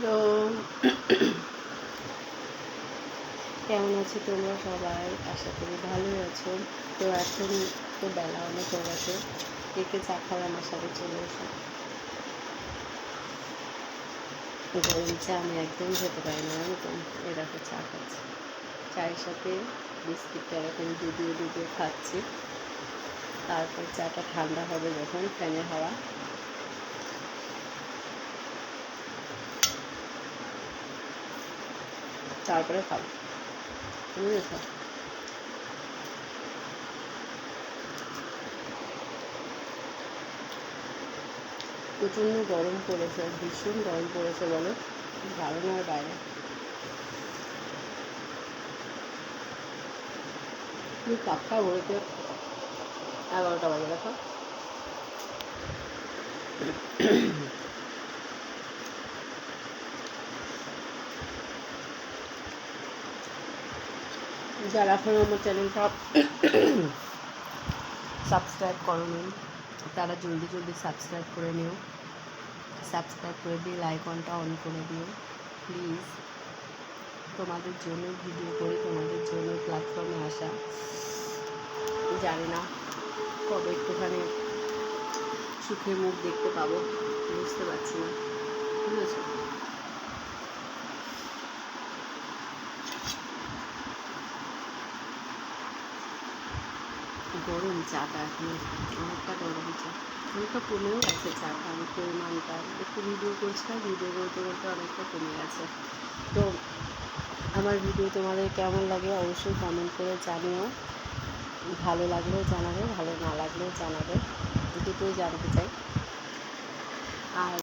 তো কেমন আছো তোমরা সবাই? আশা করি ভালোই আছো। তো এখন তো বেলা অনেক হয়ে গেছে। কে চা খাওয়া আমার সাথে চলে এসো। গরম চা আমি একদম খেতে পারি না, জানো তো। এরকম চা খাচ্ছি, চায়ের সাথে বিস্কিটটা এরকম ডুবিয়ে ডুবিয়ে খাচ্ছি। তারপর চাটা ঠান্ডা হবে যখন, ফ্যানের হাওয়া, তারপরে খাবো, বুঝেছো? প্রচণ্ড গরম পড়েছে, ভীষণ গরম পড়েছে, বলো ধারণার বাইরে। তুমি পাক্কা বলতে 11টা বাজে, দেখো। যারা এখন আমার চ্যানেলটা সাবস্ক্রাইব করোনি তারা জলদি জলদি সাবস্ক্রাইব করে নিও। সাবস্ক্রাইব করে দিয়ে আইকনটা অন করে দিও প্লিজ। তোমাদের জন্য ভিডিও করি, তোমাদের জন্য প্ল্যাটফর্মে আসা। জানি না কবে একটুখানি সুখের মুখ দেখতে পাবো, বুঝতে পারছি না, বুঝেছো? গরম চাটা এখন অনেকটা গরম চা, অনেকটা কমেও গেছে চাটা, আমি পরিমাণটা একটু ভিডিও করছিলাম, ভিডিও করতে করতে অনেকটা কমে গেছে। তো আমার ভিডিও তোমাদের কেমন লাগে অবশ্যই কমেন্ট করে জানিও। ভালো লাগলেও জানাবে, ভালো না লাগলেও জানাবে, দুটোই জানতে চাই। আর